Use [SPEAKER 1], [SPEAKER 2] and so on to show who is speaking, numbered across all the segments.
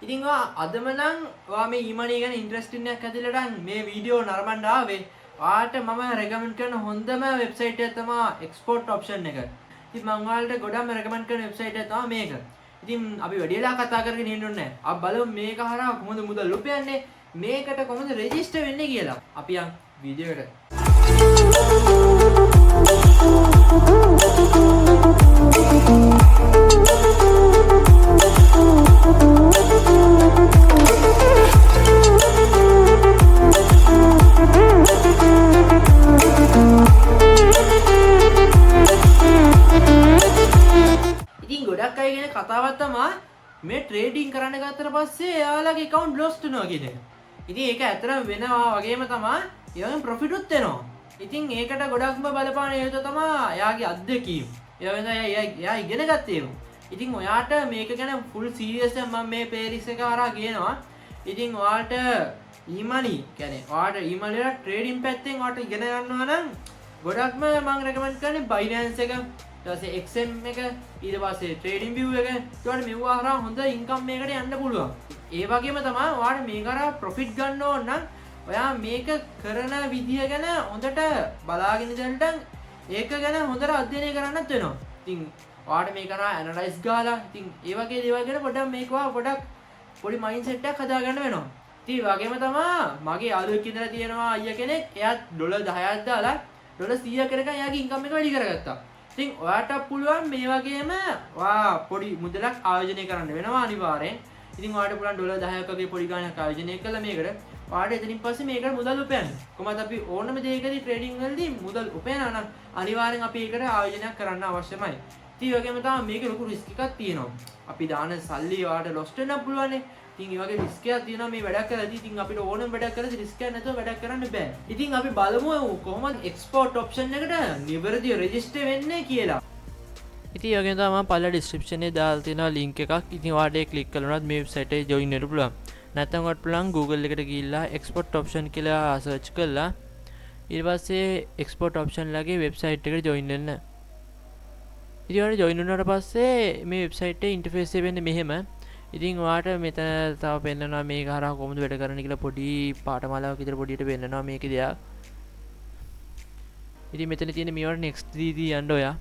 [SPEAKER 1] ඉතින් අදම නම් ඔයා මේ ඊමණී ගැන ඉන්ට්‍රස්ටිං එකක් ඇතිලා නම් මේ වීඩියෝ නරඹන්න ආවේ. ඔයාට මම රෙකමන්ඩ් කරන හොඳම වෙබ්සයිට් එක තමයි එක්ස්පෝර්ට් ඔප්ෂන් එක. ඉතින් මම ඔයාලට ගොඩක්ම රෙකමන්ඩ් කරන වෙබ්සයිට් එක තමයි මේක. ඉතින් අපි වැඩි වෙලා කතා කරගෙන ඉන්න ඕනේ නැහැ. අපි බලමු මේක හරහා කොහොමද මුදල් උපයන්නේ, මේකට කොහොමද රෙජිස්ටර් වෙන්නේ කියලා. අපි යන් වීඩියෝ එකට. ඉතින් ගොඩක් අය ගැන කතාවක් තමයි මේ ට්‍රේඩින් කරන්න ගත්තට පස්සේ එයාලගේ account lost වෙනවා කියන එක. ඉතින් ඒක ඇත්තටම වෙනවා වගේම තමයි එයාගෙන් profit උත් වෙනවා. ඉතින් ඒකට ගොඩක්ම බලපාන හේතුව තමයි එයාගේ අත්දැකීම්. එයා ඉගෙන ගත්තේ ඒක. ඉතින් ඔයාට මේක ගැන full serious එකක් මම මේ playlist එක හරහා කියනවා. ඉතින් ඔයාලට e-money කියන්නේ ඔයාලට e-money වල ට්‍රේඩින් පැත්තෙන් ඔයාලට ඉගෙන ගන්නවා නම් ගොඩක්ම මම recommend කරන්නේ Binance එක, ඊට පස්සේ XM එක, ඊට පස්සේ trading view එක. ඒකට මෙවුවා හරහා හොඳ income එකකට යන්න පුළුවන්. ඒ වගේම තමයි ඔයාලට මේක හරහා profit ගන්න ඕන නම් ඔයා මේක කරන විදිය ගැන හොඳට බලාගෙන ඉඳන් ඒක ගැන හොඳට අධ්‍යයනය කරන්නත් වෙනවා. ඉතින් ඔයාලට මේක හරහා analyze ගාලා ඉතින් ඒ වගේ දේවල් ගැන පොඩ්ඩක් මේක පොඩ්ඩක් පොඩි mindset එකක් හදාගන්න වෙනවා. ඉතින් ඒ වගේම තමයි මගේ යාළුවෙක් ඉඳලා තියෙනවා අයියා කෙනෙක්. එයා ඩොලර් 10ක් දාලා ඩොලර් 100ක් කරගෙන එයාගේ income එක වැඩි කරගත්තා. ඉතින් ඔයාට පුළුවන් මේ වගේම ඔයා පොඩි මුදලක් ආයෝජනය කරන්න වෙනවා අනිවාර්යෙන්. ඉතින් ඔයාට පුළුවන් ඩොලර් 10ක් වගේ පොඩි ගාණක් ආයෝජනය කළා මේකට. ඔයාට එතනින් පස්සේ මේකට මුදල් උපයන්න. කොහොමද අපි ඕනම දෙයකදී ට්‍රේඩින් වලදී මුදල් උපයනවා නම් අනිවාර්යෙන් අපි ඒකට ආයෝජනයක් කරන්න අවශ්‍යමයි. ඉතින් ඒ වගේම තමයි මේකේ ලොකු රිස්ක් එකක් තියෙනවා. අපි දාන සල්ලි ඔයාට lost වෙන්න පුළුවන්. ඉතින් ඒ වගේ රිස්ක් එකක් තියෙනවා මේ වැඩක් කරද්දී. ඉතින් අපිට ඕනම වැඩක් කරද්දී රිස්ක් එකක් නැතුව වැඩක් කරන්න බෑ. ඉතින් අපි බලමු කොහොමද එක්ස්පෝර්ට් ඔප්ෂන් එකට නිවැරදිව රෙජිස්ටර් වෙන්නේ කියලා. ඉතින් ඒ වගේම තමයි පල්ල ඩිස්ක්‍රිප්ෂන් එකේ දාලා තියෙනවා link එකක්. ඉතින් ඔයාලට ඒක ක්ලික් කළොත් මේ වෙබ්සයිට් එකේ join වෙන්න පුළුවන්. නැත්නම් ඔයාලට පුළුවන් Google එකට ගිහිල්ලා export option කියලා search කරලා ඊට පස්සේ export option ලගේ වෙබ්සයිට් එකට join වෙන්න. ඉතින් ඔයාලා join වුණාට පස්සේ මේ වෙබ්සයිට් එකේ ඉන්ටර්ෆේස් එක වෙන්නේ මෙහෙම. ඉතින් ඔයාට මෙතන තව පෙන්නනවා මේක හරහා කොහොමද වැඩ කරන්නේ කියලා පොඩි පාඨමාලාවක් විතර පොඩියට පෙන්නනවා මේකේ දෙයක්. ඉතින් මෙතන තියෙන මේවට next දී යන්න ඔයා.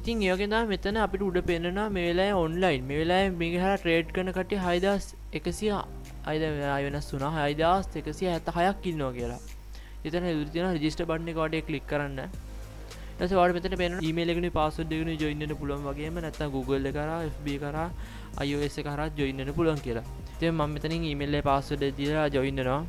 [SPEAKER 1] ඉතින් ඒ වගේ තමයි මෙතන අපිට උඩ පෙන්නනවා මේ වෙලාවේ ඔන්ලයින් මේ වෙලාවේ මේක හරහා ට්‍රේඩ් කරන කට්ටිය 6100 ආය වෙනස් වුණා 6176ක් ඉන්නවා කියලා. ඉතින් උඩ තියෙන රෙජිස්ටර් බටන් එක වඩේ ක්ලික් කරන්න. ඊට පස්සේ ඔයාලට මෙතන පෙන්නනවා ඊමේල් එකනේ පාස්වර්ඩ් එකනේ ජොයින් වෙන්න පුළුවන් වගේම නැත්නම් Google එක කරා FB කරා iOS එක කරා ජොයින් වෙන්න පුළුවන් කියලා. ඉතින් මම මෙතනින් ඊමේල් එකේ පාස්වර්ඩ් එක දීලා ජොයින් වෙනවා.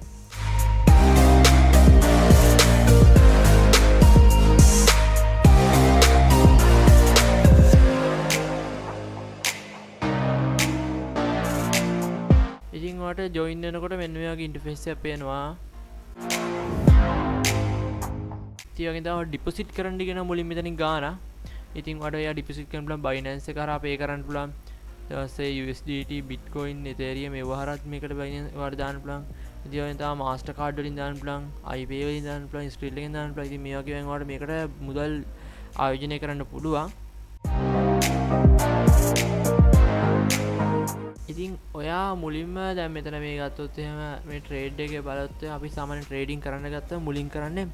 [SPEAKER 1] ඉතින් ඔයාලට ජොයින් වෙනකොට මෙන්න මේ වගේ ඉන්ටර්ෆේස් එකක් පේනවා. ඉතින් වගේ තමයි ඩිපොසිට් කරන්න කියන මුලින් මෙතනින් ගාන. ඉතින් ඔයාලට එයා ඩිපොසිට් කරන්න පුළුවන් Binance එක කරා පේ කරන්න පුළුවන්. ඊට පස්සේ USDT, Bitcoin, Ethereum මේ වහරත් මේකට Binance ඔයාලට දාන්න පුළුවන්. ඉතින් වගේ තමයි Master card වලින් දාන්න පුළුවන්, iPay වලින් දාන්න පුළුවන්, Skrill එකෙන් දාන්න පුළුවන්. ඉතින් මේ වගේ වෙන ඔයාලට මේකට මුදල් ආයෝජනය කරන්න පුළුවන්. ඉතින් ඔයා මුලින්ම දැන් මෙතන මේ ගත්තොත් එහෙම මේ ට්‍රේඩ් එකේ බලද්දී අපි සාමාන්‍ය ට්‍රේඩින් කරන්න ගත්තම මුලින් කරන්නේ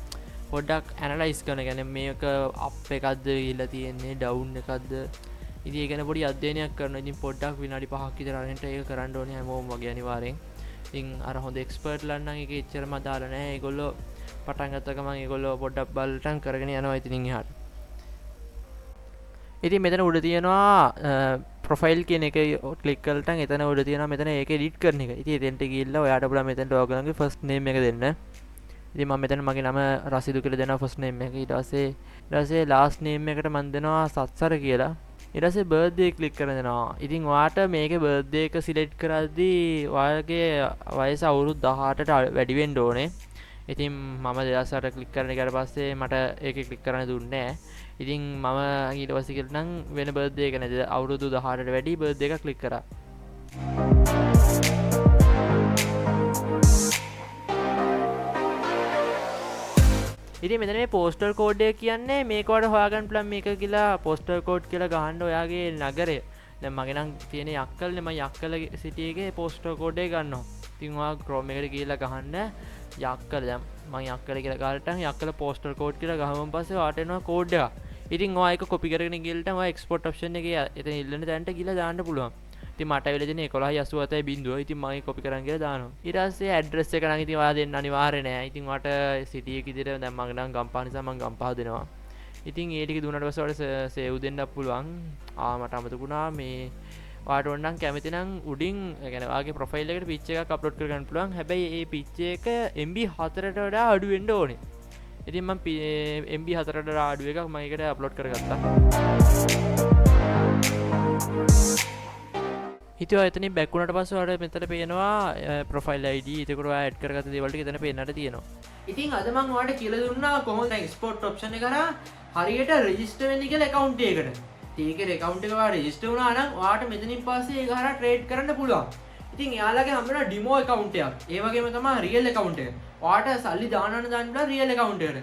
[SPEAKER 1] පොඩ්ඩක් ඇනලයිස් කරන. يعني මේක අප් එකක්ද ගිහිල්ලා තියෙන්නේ ඩවුන් එකක්ද. ඉතින් ඒක ගැන පොඩි අධ්‍යයනයක් කරනවා. ඉතින් පොඩ්ඩක් විනාඩි 5ක් විතර අරගෙන ඒක කරන්න ඕනේ හැමෝම වගේ අනිවාර්යෙන්. ඉතින් අර හොඳ එක්ස්පර්ට්ලා නම් ඒක එච්චරම අදාළ නැහැ. ඒගොල්ලෝ පටන් ගත්ත ගමන් ඒගොල්ලෝ පොඩ්ඩක් බලටන් කරගෙන යනවා ඉතින් එහාට. ඉතින් මෙතන උඩ තියෙනවා ප්‍රොෆයිල් කියන එක ක්ලික් කරලා එතන උඩ තියෙනවා මෙතන ඒක එඩිට් කරන එක. ඉතින් එතෙන්ට ගිහිල්ලා ඔයාට පුළුවන් මෙතනට ඔයගොල්ලන්ගේ ෆස්ට් නේම් එක දෙන්න. ඉතින් මම මෙතන මගේ නම රසිදු කියලා දෙනවා ෆස්ට් නේම් එක. ඊට පස්සේ ලාස්ට් නේම් එකට මම දෙනවා සත්සර කියලා. ඊට පස්සේ බර්ත්ඩේ ක්ලික් කරලා දෙනවා. ඉතින් ඔයාට මේකේ බර්ත්ඩේ එක සිලෙක්ට් කරද්දී ඔයාගේ වයස අවුරුදු 18ට වැඩි වෙන්න ඕනේ. ඉතින් මම 2008 ක්ලික් කරන එකට පස්සේ මට ඒකේ ක්ලික් කරන්න දුන්නේ නැහැ. ඉතින් මම ඊට පස්සේ කියලා නම් වෙන බර්ත්ඩේ එක නේද අවුරුදු 18ට වැඩි බර්ත්ඩේ එකක් ක්ලික් කරා. ඉතින් මෙතන මේ පෝස්ටල් කෝඩ් එක කියන්නේ මේක වල හොයාගන්න පුළුවන් මේක කියලා පෝස්ටල් කෝඩ් කියලා ගහන්න ඔයාගේ නගරය. දැන් මගේ නම් තියෙන යක්කල්නේ මම යක්කල සිටි එකේ පෝස්ටල් කෝඩ් එක ගන්නවා. ඉතින් ඔයා Chrome එකට ගිහලා ගහන්න යක්කල දැන් මම යක්කල කියලා ගහලා යක්කල පෝස්ටල් කෝඩ් කියලා ගහමුන් පස්සේ ඔයාට එනවා කෝඩ් එක. ඉතින් ඔයා ඒක කොපි කරගෙන ගිහලා ඔයා එක්ස්පෝර්ට් ඔප්ෂන් එකේ එතන ඉල්ලන තැනට ගිහලා දාන්න පුළුවන්. ඉතින් මට ඇවිල්ලා තියෙන 1187.0. ඉතින් මම කොපි කරන් ගිහලා දානවා. ඊට පස්සේ ඇඩ්‍රස් එක නම් ඉතින් ඔයා දෙන්න අනිවාර්ය නෑ. ඉතින් ඔයාට සිටි එක විදිහට දැන් මම නම් ගම්පහ නිසා මම ගම්පහ දෙනවා. ඉතින් ඒ ටික දුන්නාට පස්සේ ඔයාලට සේව් දෙන්නත් පුළුවන්. මට අමතකුණා මේ ඔයාට ඕන නම් කැමති නම් උඩින් ඒ කියන්නේ ඔයාගේ ප්‍රොෆයිල් එකට පිච් එකක් අප්ලෝඩ් කරගන්න පුළුවන්. හැබැයි මේ පිච් එක MB 4ට වඩා අඩු වෙන්න ඕනේ. ඉතින් මම MB 4ට වඩා අඩු එකක් මම ඒකට අප්ලෝඩ් කරගත්තා. ඉතින් ඔය එතනින් බැක් වුණාට පස්සේ ඔයාලට මෙතන පේනවා ප්‍රොෆයිල් ID ඒකට ඔයා ඇඩ් කරගත්ත දේවල් ටික එතන පේන්නට තියෙනවා. ඉතින් අද මම ඔයාලට කියලා දුන්නා කොහොමද එක්ස්පෝර්ට් ඔප්ෂන් එක කරා හරියට රෙජිස්ටර් වෙන්නේ කියලා account එකකට. ඒකේ account එක ඔයා රෙජිස්ටර් වුණා නම් ඔයාට මෙතනින් පස්සේ ඒක හරහා ට්‍රේඩ් කරන්න පුළුවන්. ඉතින් එයාලගේ හම්බෙනවා ඩිමෝ account එකක්. ඒ වගේම තමයි රියල් account එක. ඔයාට සල්ලි දාන්න පුළුවන් රියල් account එකට.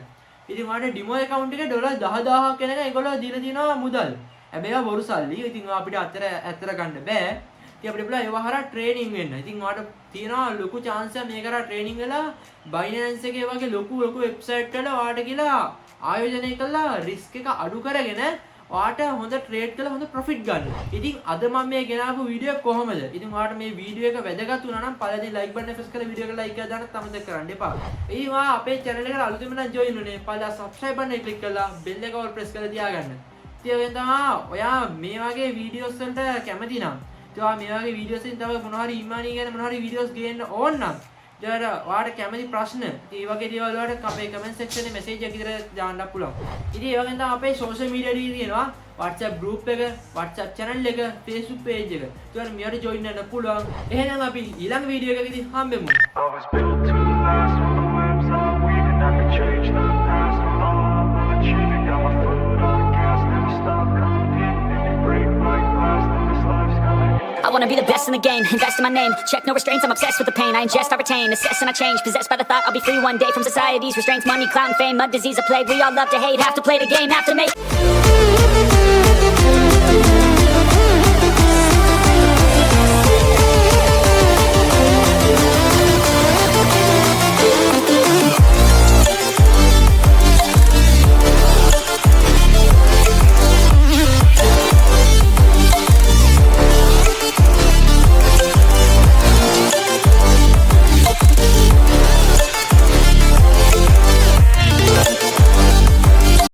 [SPEAKER 1] ඉතින් ඔයාට ඩිමෝ account එකේ ඩොලර් 10000ක් වෙනකන් ඒගොල්ලෝ දීලා තියෙනවා මුදල්. හැබැයි ඒවා බොරු සල්ලි. ඉතින් අපිට අතර ගන්න බෑ. ඉතින් අපිට පුළුවන් ඒවා හරහා ට්‍රේනින් වෙන්න. ඉතින් ඔයාට තියෙනවා ලොකු chance එකක් මේක හරහා ට්‍රේනින් වෙලා Binance එකේ වගේ ලොකු වෙබ්සයිට් වල ඔයාට කියලා ආයෝජනය කළා රිස්ක් එක අඩු කරගෙන ඔයාට හොඳ ට්‍රේඩ් කරලා හොඳ ප්‍රොෆිට් ගන්න. ඉතින් අද මම මේ ගෙනාවු වීඩියෝ එක කොහමද? ඉතින් ඔයාට මේ වීඩියෝ එක වැදගත් වුණා නම් පළවෙනි ලයික් බටන් එක ප්‍රෙස් කරලා වීඩියෝ එකට ලයික් එකක් දාන්න අමතක කරන්න එපා. ඉතින් ඔයා අපේ channel එකට අලුතෙන් නම් join වෙන්න. පළවෙනි subscribe බටන් එක ක්ලික් කරලා bell එක ඕල් ප්‍රෙස් කරලා තියාගන්න. ඉතින් තමයි ඔයා මේ වගේ වීඩියෝස් වලට කැමති නම් ඔයා මේ වගේ වීඩියෝස් වලින් තව මොනවා හරි ඊමානි ගැන මොනවා හරි වීඩියෝස් ගේන්න ඕන නම් ඔයාට කැමති ප්‍රශ්න ඒ වගේ දේවල් වලට අපේ කමෙන්ට් සෙක්ෂන් එකේ මැසේජ් එකක් විතර දාන්න පුළුවන්. ඉතින් ඒ වගේම තමයි අපේ සෝෂල් මීඩියා දී තියෙනවා WhatsApp group එක, WhatsApp channel එක, Facebook page එක. ඒකට මෙයාට join වෙන්න පුළුවන්. එහෙනම් අපි ඊළඟ video එකකදී හම්බෙමු. I was built to last when the webs are weaving. I could change the past from all I'm achieving. Got my foot on the gas, never stop competing. If you break my glass, then this life's gonna end.
[SPEAKER 2] I wanna be the best in the game, invest in my name. Check no restraints, I'm obsessed with the pain. I ingest, I retain, assess and I change. Possessed by the thought I'll be free one day from society's restraints. Money, clout and fame, a disease, a plague. We all love to hate, have to play the game, have to make